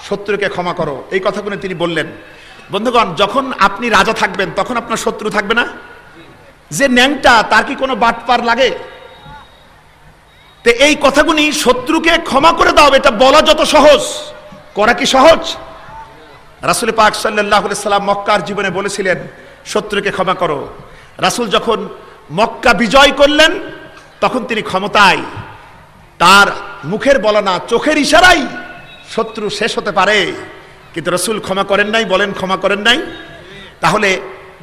শত্রুকে ক্ষমা করো, এই কথাগুলো তিনি বললেন। বন্ধুগণ, যখন আপনি রাজা থাকবেন তখন আপনার শত্রু থাকবে না? যে ন্যাংটা তার কি কোনো বাটপার লাগে? তো এই কথাগুলি শত্রুকে ক্ষমা করে দাও, এটা বলা যত সহজ, করা কি সহজ? রাসূল পাক সাল্লাল্লাহু আলাইহি সাল্লাম মক্কার জীবনে বলেছিলেন শত্রুকে ক্ষমা করো। রাসূল যখন মক্কা বিজয় করলেন তখন তিনি ক্ষমতায়, তার মুখের বলা না চোখের ইশারাই শত্রু শেষ হতে পারে, কিন্তু রাসূল ক্ষমা করেন নাই। বলেন, ক্ষমা করেন নাই? তাহলে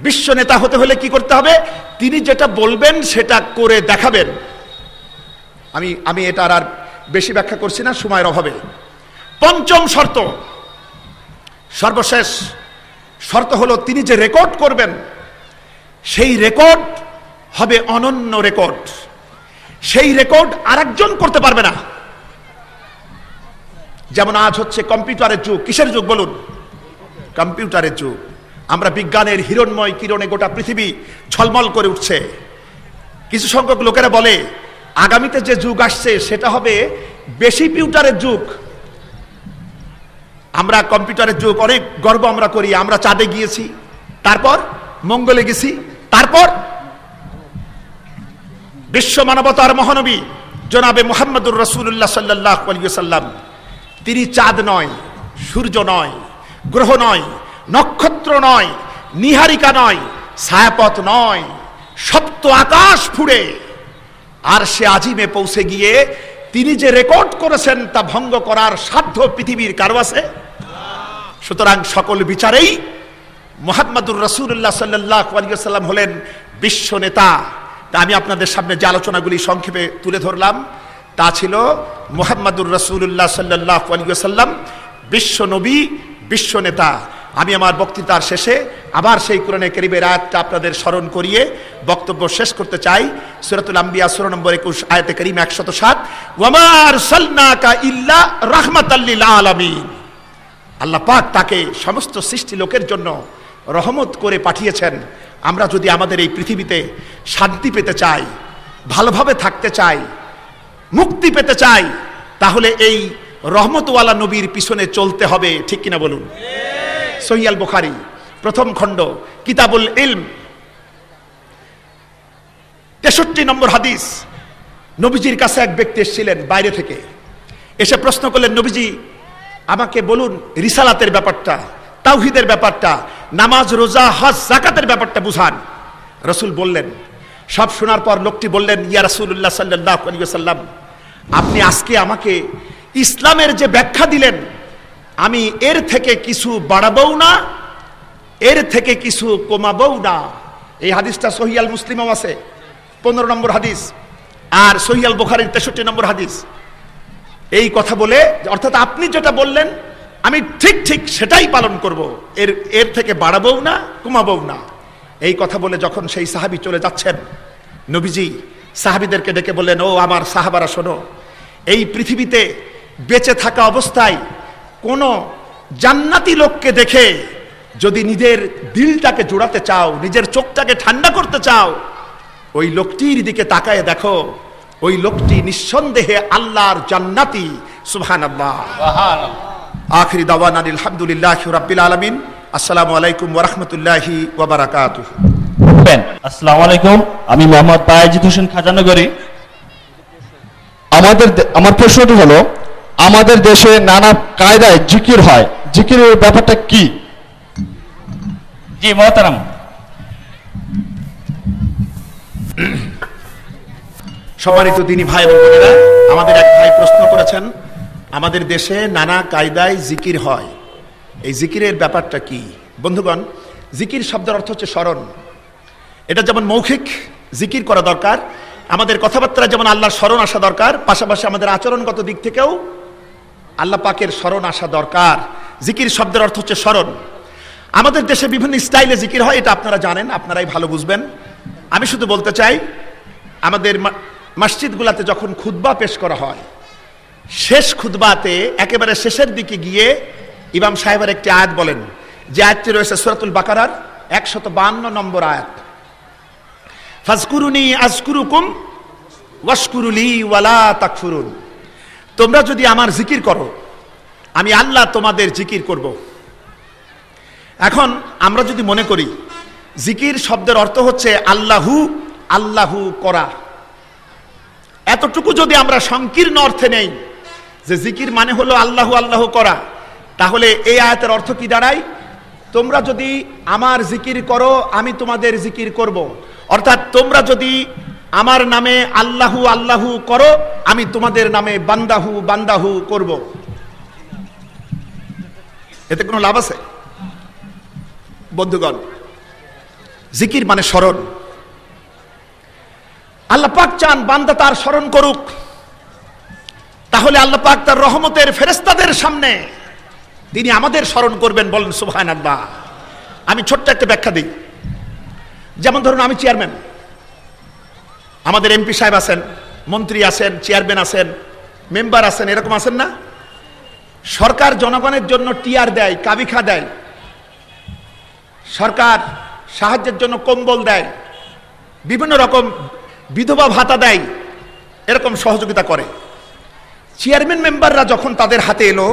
বিশ্ব নেতা হতে হলে কি করতে হবে? তিনি যেটা বলবেন সেটা করে দেখাবেন। আমি এটা আর বেশি ব্যাখ্যা করছি না সময়ের অভাবে। পঞ্চম শর্ত, সর্বশেষ শর্ত হলো তিনি যে রেকর্ড করবেন সেই রেকর্ড হবে অনন্য রেকর্ড। সেই রেকর্ড আরেকজন করতে পারবে না। যেমন আজ হচ্ছে কম্পিউটারের যুগ। কিসের যুগ বলুন? কম্পিউটারের যুগ। আমরা বিজ্ঞানের হিরণময় কিরণে গোটা পৃথিবী ঝলমল করে উঠছে। কিছু সংখ্যক লোকেরা বলে আগামীতে যে যুগ আসছে সেটা হবে বেশি পিউটারের যুগ। আমরা কম্পিউটারের যুগ, অনেক গর্ব আমরা করি। আমরা চাঁদে গিয়েছি, তারপর মঙ্গলে গেছি, তারপর বিশ্ব মানবতার মহানবী জনাবে মুহাম্মদুর রাসূলুল্লাহ সাল্লাল্লাহু আলাইহি ওয়াসাল্লাম, তিনি চাঁদ নয়, সূর্য নয়, গ্রহ নয়, নক্ষত্র নয়, নিহারিকা নয়, ছায়াপথ নয়, সপ্ত আকাশ ফুঁড়ে আর সে আজিমে পৌঁছে গিয়ে তিনি যে রেকর্ড করেছেন তা ভঙ্গ করার সাধ্য পৃথিবীর কারো আছে? সুতরাং সকল বিচারেই মুহাম্মদুর রাসূলুল্লাহ সাল্লাল্লাহু আলাইহি ওয়াসাল্লাম হলেন বিশ্ব নেতা। তা আমি আপনাদের সামনে যে আলোচনাগুলি সংক্ষেপে তুলে ধরলাম তা ছিল মুহাম্মদুর রাসূলুল্লাহ সাল্লাল্লাহু আলাইহি ওয়াসাল্লাম বিশ্ব নবী, বিশ্ব নেতা। আমি আমার বক্তৃতার শেষে আবার সেই কোরআনে কারীমের আয়াতটা আপনাদের স্মরণ করিয়ে বক্তব্য শেষ করতে চাই। সূরাতুল আম্বিয়া সূরা নম্বর 21 আয়াতে কারীমা 107, ওয়ামা আরসালনাকা ইল্লা রাহমাতাল লিল আলামিন। আল্লাহ পাক তাকে সমস্ত সৃষ্টি লোকের জন্য রহমত করে পাঠিয়েছেন। আমরা যদি আমাদের এই পৃথিবীতে শান্তি পেতে চাই, ভালোভাবে থাকতে চাই, মুক্তি পেতে চাই, তাহলে এই রহমতওয়ালা নবীর পিছনে চলতে হবে। ঠিক কিনা বলুন? সহিহ আল বুখারী প্রথম খণ্ড কিতাবুল ইলম 63 নম্বর হাদিস। নবীজির কাছে এক ব্যক্তি এসেছিলেন বাইরে থেকে, এসে প্রশ্ন করলেন, নবীজি আমাকে বলুন রিসালাতের ব্যাপারটা, তাওহীদের ব্যাপারটা, নামাজ, রোজা, হজ, যাকাতের ব্যাপারটা বুঝান। রাসূল বললেন, সব শোনার পর লোকটি বললেন, ইয়া রাসূলুল্লাহ সাল্লাল্লাহু আলাইহি ওয়াসাল্লাম, আপনি আজকে আমাকে ইসলামের যে ব্যাখ্যা দিলেন আমি এর থেকে কিছু বাড়াবও না, এর থেকে কিছু কমাবও না। এই হাদিসটা সহিহ আল মুসলিমও আছে 15 নম্বর হাদিস, আর সহিহ আল বুখারীর 63 নম্বর হাদিস। এই কথা বলে, অর্থাৎ আপনি যেটা বললেন আমি ঠিক ঠিক সেটাই পালন করব, এর থেকে বাড়াবও না, কমাবও না। এই কথা বলে যখন সেই সাহাবী চলে যাচ্ছেন, নবীজি সাহাবীদেরকে ডেকে বললেন, ও আমার সাহাবারা শোনো, এই পৃথিবীতে বেঁচে থাকা অবস্থায় কোন জান্নাতি লোককে দেখে যদি নিজের দিলটাকে জোড়াতে চাও, নিজের চোখটাকে ঠান্ডা করতে চাও, ওই লোকটির দিকে তাকায় দেখো, ওই লোকটি নিঃসন্দেহে আল্লাহর জান্নাতি। সুবহানাল্লাহ। আখিরি দাওয়ানা আলহামদুলিল্লাহি রাব্বিল আলামিন। আসসালামু আলাইকুম ওয়া রাহমাতুল্লাহি ওয়া বারাকাতুহু। আসসালামু আলাইকুম, আমি মোহাম্মদ বায়েজিদ হোসেন খাজানগরী। আমার প্রশ্নটি হলো, আমাদের দেশে নানা কায়দায় জিকির হয়, জিকিরের ব্যাপারটা কি? জি মুহতারাম, সম্মানিত দিনী ভাই এবং বোনেরা, আমাদের এক ভাই প্রশ্ন করেছেন, আমাদের দেশে নানা কায়দায় জিকির হয়, এই জিকিরের ব্যাপারটা কি? বন্ধুগণ, জিকির শব্দের অর্থ হচ্ছে স্মরণ। এটা যেমন মৌখিক জিকির করা দরকার, আমাদের কথাবার্তা যেমন আল্লাহর স্মরণ আসা দরকার, পাশাপাশি আমাদের আচরণগত দিক থেকেও আল্লাহ পাকের স্মরণ আসা দরকার। জিকির শব্দের অর্থ হচ্ছে স্মরণ। আমাদের দেশে বিভিন্ন স্টাইলে জিকির হয়, এটা আপনারা জানেন, আপনারাই ভালো বুঝবেন। আমি শুধু বলতে চাই, আমাদের মসজিদগুলোতে যখন খুতবা পেশ করা হয়, শেষ খুতবাতে একেবারে শেষের দিকে গিয়ে ইমাম সাহেবের একটি আয়াত বলেন, যে আয়াতটি রয়েছে সূরাতুল বাকারার 152 নম্বর আয়াত, ফাজকুরুনি আযকুরুকুম ওয়াশকুরুলি ওয়ালা তাকফুরুন। তোমরা যদি আমার জিকির করো আমি আল্লাহ তোমাদের জিকির করব। এখন আমরা যদি মনে করি জিকির শব্দের অর্থ হচ্ছে আল্লাহু আল্লাহু করা, এতটুকু যদি আমরা সংকীর্ণ অর্থে নেই যে জিকির মানে হলো আল্লাহু আল্লাহু করা, তাহলে এই আয়াতের অর্থ কি দাঁড়ায়? তোমরা যদি আমার জিকির করো আমি তোমাদের জিকির করব। অর্থাৎ তোমরা যদি আমার নামে আল্লাহু আল্লাহু করো আমি তোমাদের নামে বান্দাহু বান্দাহু করব। এতে কোনো লাভ আছে? বন্ধুগণ, জিকির মানে স্মরণ। আল্লাহ পাক চান বান্দা তার স্মরণ করুক, তাহলে আল্লাহ পাক তার রহমতের ফেরেশতাদের সামনে তিনি আমাদের স্মরণ করবেন। বলেন সুবহানাল্লাহ। আমি ছোট্ট একটা ব্যাখ্যা দিই। যেমন ধরুন আমি চেয়ারম্যান, আমাদের এমপি সাহেব আছেন, মন্ত্রী আছেন, চেয়ারম্যান আছেন, মেম্বার আছেন, এরকম আছেন না? সরকার জনগণের জন্য টিআর দেয়, কাবিখা দেয়, সরকার সাহায্যের জন্য কম্বল দেয়, বিভিন্ন রকম বিধবা ভাতা দেয়, এরকম সহযোগিতা করে। চেয়ারম্যান মেম্বাররা যখন তাদের হাতে এলো,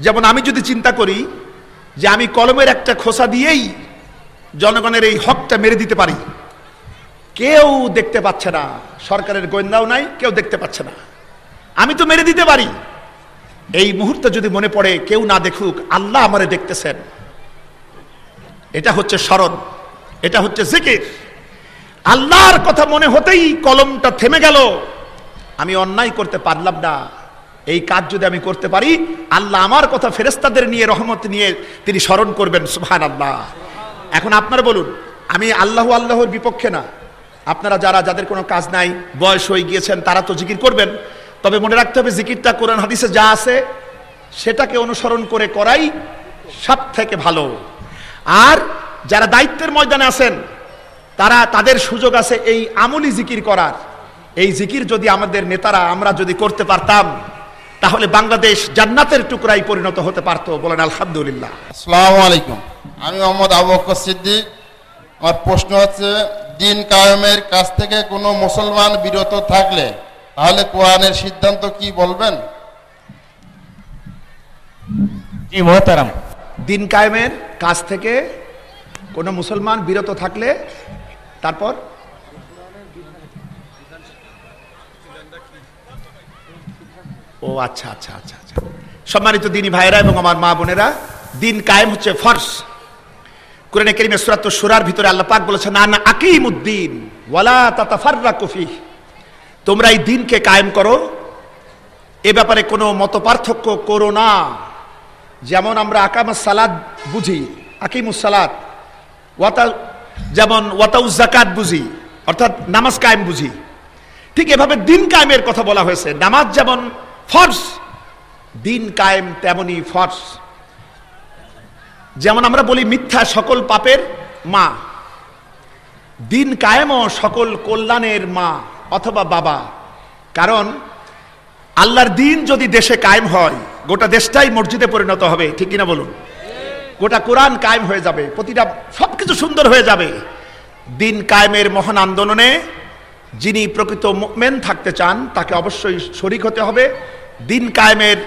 যেমন আমি যদি চিন্তা করি যে আমি কলমের একটা খোসা দিয়েই জনগণের এই হকটা মেরে দিতে পারি, কেউ দেখতে পাচ্ছে না, সরকারের গোয়েন্দাও নাই, কেউ দেখতে পাচ্ছে না, আমি তো মেরে দিতে পারি। এই মুহূর্তে যদি মনে পড়ে কেউ না দেখুক, আল্লাহ আমারে দেখতেছেন, এটা হচ্ছে স্মরণ, এটা হচ্ছে জিকির। আল্লাহর কথা মনে হতেই কলমটা থেমে গেল, আমি অন্যায় করতে পারলাম না, এই কাজ যদি আমি করতে পারি, আল্লাহ আমার কথা ফেরেশতাদের নিয়ে রহমত নিয়ে তিনি স্মরণ করবেন। সুবহানাল্লাহ। এখন আপনারা বলুন, আমি আল্লাহু আল্লাহর বিপক্ষে না। আপনারা যাদের কোনো কাজ নাই, বয়স হয়ে গিয়েছেন, তারা তো জিকির করবেন, তবে মনে রাখতে হবে জিকিরটা কোরআন হাদিসে যা আছে সেটাকে অনুসরণ করে করাই সব থেকে ভালো। আর যারা দায়িত্বের ময়দানে আছেন তাদের সুযোগ আছে এই আমলি জিকির করার। এই জিকির যদি আমাদের নেতারা আমরা যদি করতে পারতাম, তাহলে বাংলাদেশ জান্নাতের টুকরায় পরিণত হতে পারত। বলেন আলহামদুলিল্লাহ। আসসালামু আলাইকুম। আমি মোহাম্মদ আবু বকর সিদ্দিক। আমার প্রশ্ন হচ্ছে, দিন কায়েমের কাছ থেকে কোনো মুসলমান বিরত থাকলে তাহলে কোরআনের সিদ্ধান্ত কি বলবেন? জি মোহতারাম। দিন কায়েমের কাজ থেকে কোনো মুসলমান বিরত থাকলে তারপর ও আচ্ছা আচ্ছা আচ্ছা আচ্ছা। সম্মানিত দিনী ভাইরা এবং আমার মা বোনেরা, দিন কায়েম হচ্ছে ফরজ। কোরআনে কারীমে সূরা শুরার ভিতরে আল্লাহ পাক বলেছেন, আনা আকিমুদ্দিন ওয়ালা তাতাফাররাকু ফিহ, তোমরা এই দিনকে কায়েম করো, এ ব্যাপারে কোনো মতপার্থক্য করো না। যেমন আমরা আকামাস সালাত বুঝি, আকিমুস সালাত, যেমন ওয়াতাউজ যাকাত বুঝি, অর্থাৎ নামাজ কায়েম বুঝি, ঠিক এভাবে দিন কায়েমের কথা বলা হয়েছে। নামাজ যেমন ফরজ, দিন কায়েম তেমনি ফরজ। যেমন আমরা বলি মিথ্যা সকল পাপের মা, দিন কায়েমও সকল কল্যাণের মা অথবা বাবা। কারণ আল্লাহর দিন যদি দেশে কায়েম হয়, গোটা দেশটাই মসজিদে পরিণত হবে, ঠিক কিনা বলুন? গোটা কোরআন কায়েম হয়ে যাবে, প্রতিটা সবকিছু সুন্দর হয়ে যাবে। দিন কায়েমের মহান আন্দোলনে যিনি প্রকৃত মুমিন থাকতে চান তাকে অবশ্যই শরীক হতে হবে। দিন কায়েমের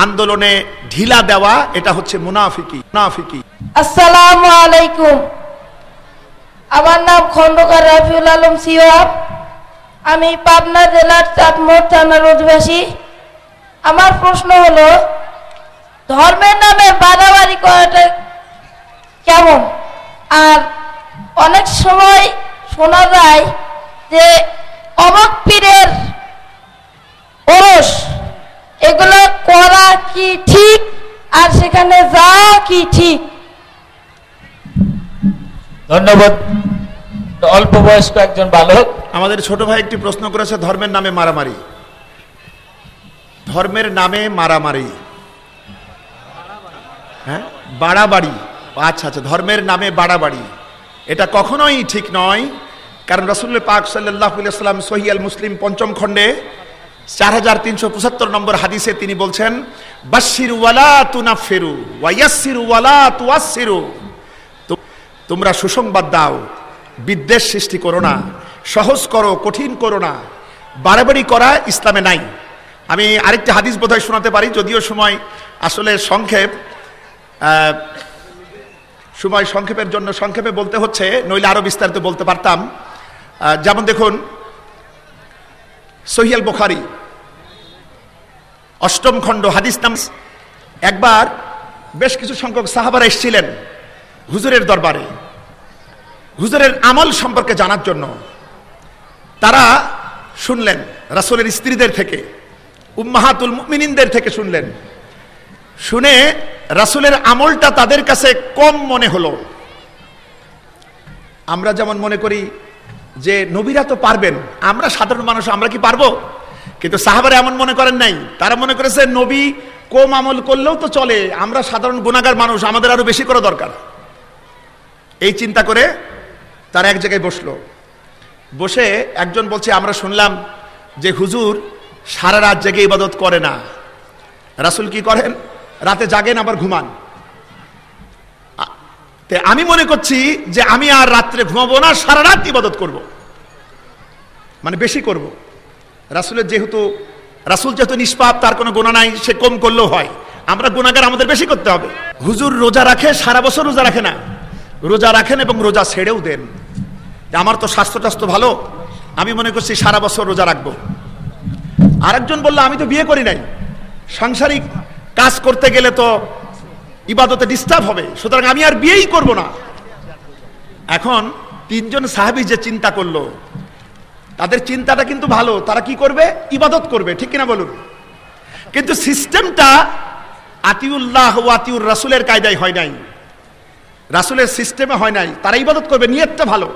আন্দোলনে ঢিলা দেওয়া এটা হচ্ছে মুনাফিকি। আসসালামু আলাইকুম। আমার নাম খন্দকার রাফিউল আলম সিওয়াব। আমি পাবনা জেলার চাটমোহর থানার অধিবাসী। আমার প্রশ্ন হলো, ধর্মের নামে বাড়াবাড়ি করাটা কেমন? আর অনেক সময় শোনা যায় যে অমক পীরের ওরস, এগুলো করা কি ঠিক? আর সেখানে যাওয়া কি ঠিক? ধন্যবাদ। অল্প বয়স্ক একজন বালক। আমাদের ছোট ভাই একটি প্রশ্ন করেছে, ধর্মের নামে মারামারি। ধর্মের নামে মারামারি, হ্যাঁ, বাড়াবাড়ি। আচ্ছা আচ্ছা, ধর্মের নামে বাড়াবাড়ি, এটা কখনোই ঠিক নয়। কারণ রাসূলুল্লাহ পাক সাল্লাল্লাহু আলাইহি ওয়াসাল্লাম সহিহ আল মুসলিম ৫ম খণ্ডে ৪৩৭৫ নম্বর হাদিসে তিনি বলছেন, বাশশিরু ওয়ালা তুনাফিরু ওয়া ইয়াসসিরু ওয়ালা তুআসসিরু, তোমরা সুসংবাদ দাও, বিদ্বেষ সৃষ্টি করো না, সহজ করো, কঠিন করো না। বাড়াবাড়ি করা ইসলামে নাই। আমি আরেকটি হাদিস বোধহয় শোনাতে পারি, যদিও সময় আসলে সংক্ষেপ, সময় সংক্ষেপের জন্য সংক্ষেপে বলতে হচ্ছে, নইলে আরো বিস্তারিত বলতে পারতাম। যেমন দেখুন, সহিহ আল বুখারী 8ম খণ্ড হাদিস নাম। একবার বেশ কিছু সংখ্যক সাহাবারা এসেছিলেন হুজুরের দরবারে হুজুরের আমল সম্পর্কে জানার জন্য। তারা শুনলেন রাসূলের স্ত্রীদের থেকে, উম্মাহাতুল মুমিনিনদের থেকে শুনলেন। শুনে রাসূলের আমলটা তাদের কাছে কম মনে হলো। আমরা যেমন মনে করি যে নবীরা তো পারবেন, আমরা সাধারণ মানুষ, আমরা কি পারবো? কিন্তু সাহাবারা এমন মনে করেন নাই। তারা মনে করেছে নবী কম আমল করলেও তো চলে, আমরা সাধারণ গুনাহগার মানুষ, আমাদের আরো বেশি করা দরকার। এই চিন্তা করে তারা এক জায়গায় বসলো। বসে একজন বলছে, আমরা শুনলাম যে হুজুর সারা রাত জেগে ইবাদত করে না। রাসূল কি করেন? রাতে জাগেন আবার ঘুমান। আমি মনে করছি যে আমি আর রাত্রে ঘুমাবো না, সারা রাত ইবাদত করব, মানে বেশি করব। রাসূল যেহেতু নিষ্পাপ, তার কোনো গুনাহ নাই, সে কম করলেও হয়। আমরা গুনাহগার, আমাদের বেশি করতে হবে। হুজুর রোজা রাখে, সারা বছর রোজা রাখে না, রোজা রাখেন এবং রোজা ছেড়েও দেন। আমার তো স্বাস্থ্য ভালো, আমি মনে করছি সারা বছর রোজা রাখবো। আরেকজন বলল, আমি তো বিয়ে করি নাই, সাংসারিক কাজ করতে গেলে তো ইবাদতে ডিস্টার্ব হবে, সুতরাং আমি আর বিয়েই করব না। এখন তিনজন সাহাবী যে চিন্তা করলো, তাদের চিন্তাটা কিন্তু ভালো। তারা কি করবে? ইবাদত করবে, ঠিক কিনা বলুন? কিন্তু সিস্টেমটা আতিউল্লাহ ওয়া আতিউর রাসূলের কায়দায় হয় নাই, রাসূলের সিস্টেমে হয় নাই। তারা ইবাদত করবে, নিয়তটা ভালো।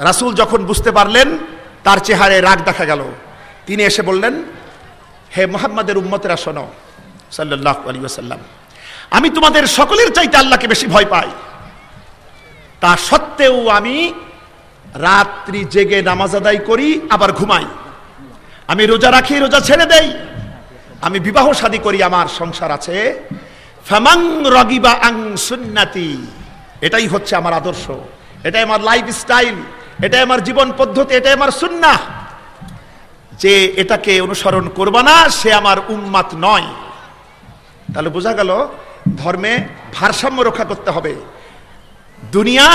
রাসূল যখন বুঝতে পারলেন, তার চেহারায় রাগ দেখা গেল। তিনি এসে বললেন, হে মুহাম্মাদের উম্মতেরা শোনো, সাল্লাল্লাহু আলাইহি ওয়াসাল্লাম, আমি তোমাদের সকলের চাইতে আল্লাহকে বেশি ভয় পাই। তা সত্ত্বেও আমি রাত্রি জেগে নামাজ আদায় করি, আবার ঘুমাই। আমি রোজা রাখি, রোজা ছেড়ে দেই। আমি বিবাহ শাদী করি, আমার সংসার আছে। ফামান রাগিবা আন সুন্নতি, এটাই হচ্ছে আমার আদর্শ, এটাই আমার লাইফ স্টাইল, এটাই আমার জীবন পদ্ধতি, এটাই আমার সুন্নাহ। যে এটাকে অনুসরণ করবে না, সে আমার উম্মাত নয়। তাহলে বোঝা গেল ধর্মে ভারসাম্য রক্ষা করতে হবে। দুনিয়া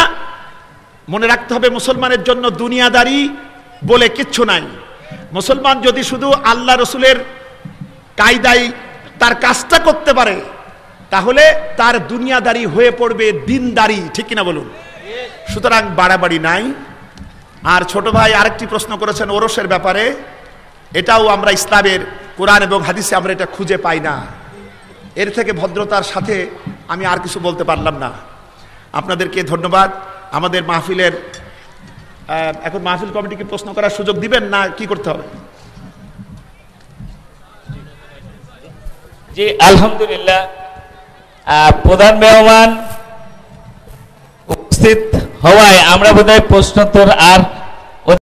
মনে রাখতে হবে, মুসলমানের জন্য দুনিয়াদারি বলে কিচ্ছু নাই। মুসলমান যদি শুধু আল্লাহ রসুলের কায়দায় তার কাজটা করতে পারে, তাহলে তার দুনিয়াদারি হয়ে পড়বে দিনদারি, ঠিক কিনা বলুন? সুতরাং বাড়াবাড়ি নাই। আর ছোট ভাই আরেকটি প্রশ্ন করেছেন ওরসের ব্যাপারে। এটাও আমরা ইসলামের কোরআন এবং হাদিসে আমরা এটা খুঁজে পাই না। এর থেকে ভদ্রতার সাথে আমি আর কিছু বলতে পারলাম না। আপনাদেরকে ধন্যবাদ। আমাদের মাহফিলের এখন মাহফিল কমিটিকে প্রশ্ন করার সুযোগ দিবেন না কি করতে হবে? জি আলহামদুলিল্লাহ, প্রধান মেহমান উপস্থিত হওয়ায় আমরা বোধহয় প্রশ্নোত্তর আর